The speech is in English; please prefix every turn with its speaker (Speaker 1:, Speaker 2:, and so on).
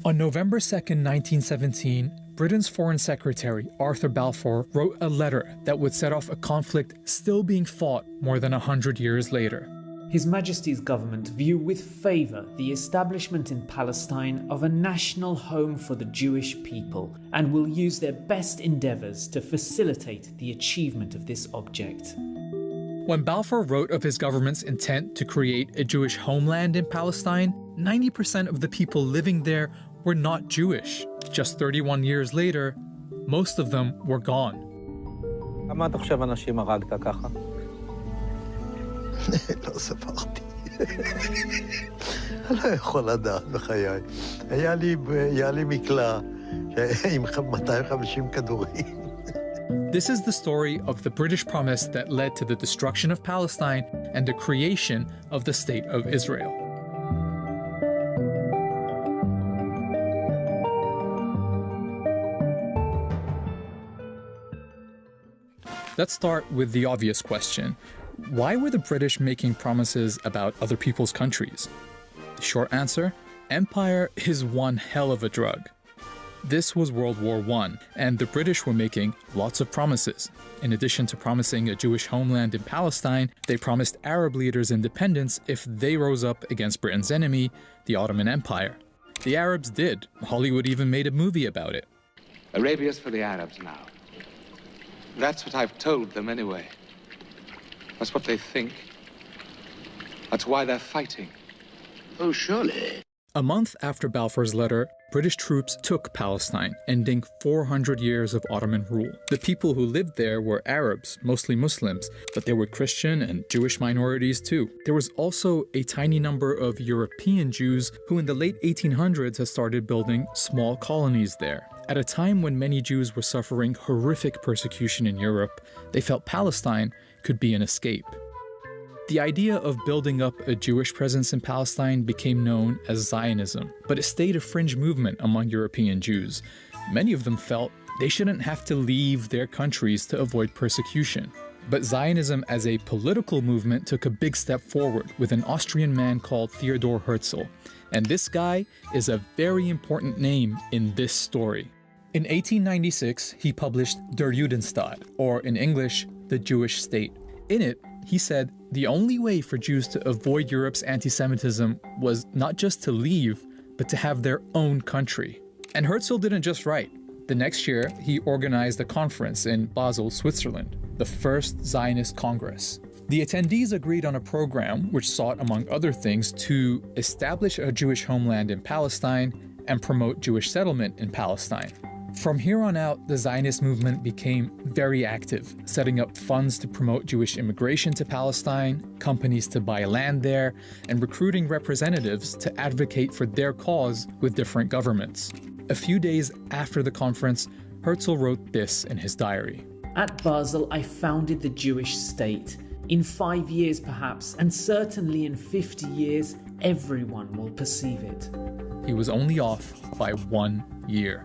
Speaker 1: On November 2nd, 1917, Britain's Foreign Secretary Arthur Balfour wrote a letter that would set off a conflict still being fought more than 100 years later.
Speaker 2: His Majesty's government view with favour the establishment in Palestine of a national home for the Jewish people and will use their best endeavours to facilitate the achievement of this object.
Speaker 1: When Balfour wrote of his government's intent to create a Jewish homeland in Palestine, 90% of the people living there were not Jewish. Just 31 years later, most of them were gone.
Speaker 3: כמה אתה חושב אנשים הרגת ככה?
Speaker 4: לא ספרתי. אני לא יכול לדעת בחיי. היה לי מקלע עם 250 כדורים.
Speaker 1: This is the story of the British promise that led to the destruction of Palestine and the creation of the State of Israel. Let's start with the obvious question. Why were the British making promises about other people's countries? The short answer? Empire is one hell of a drug. This was World War I, and the British were making lots of promises. In addition to promising a Jewish homeland in Palestine, they promised Arab leaders independence if they rose up against Britain's enemy, the Ottoman Empire. The Arabs did. Hollywood even made a movie about it.
Speaker 5: Arabia's for the Arabs now. That's what I've told them anyway. That's what they think. That's why they're fighting.
Speaker 4: Oh, surely.
Speaker 1: A month after Balfour's letter, British troops took Palestine, ending 400 years of Ottoman rule. The people who lived there were Arabs, mostly Muslims, but there were Christian and Jewish minorities too. There was also a tiny number of European Jews who in the late 1800s had started building small colonies there. At a time when many Jews were suffering horrific persecution in Europe, they felt Palestine could be an escape. The idea of building up a Jewish presence in Palestine became known as Zionism, but it stayed a fringe movement among European Jews. Many of them felt they shouldn't have to leave their countries to avoid persecution. But Zionism as a political movement took a big step forward with an Austrian man called Theodore Herzel. And this guy is a very important name in this story. In 1896, he published Der Judenstaat, or in English, the Jewish State. In it, he said the only way for Jews to avoid Europe's anti-Semitism was not just to leave, but to have their own country. And Herzl didn't just write. The next year, he organized a conference in Basel, Switzerland, the first Zionist Congress. The attendees agreed on a program which sought, among other things, to establish a Jewish homeland in Palestine and promote Jewish settlement in Palestine. From here on out, the Zionist movement became very active, setting up funds to promote Jewish immigration to Palestine, companies to buy land there, and recruiting representatives to advocate for their cause with different governments. A few days after the conference, Herzl wrote this in his diary.
Speaker 2: At Basel, I founded the Jewish state. In 5 years perhaps, and certainly in 50 years, everyone will perceive it.
Speaker 1: He was only off by 1 year.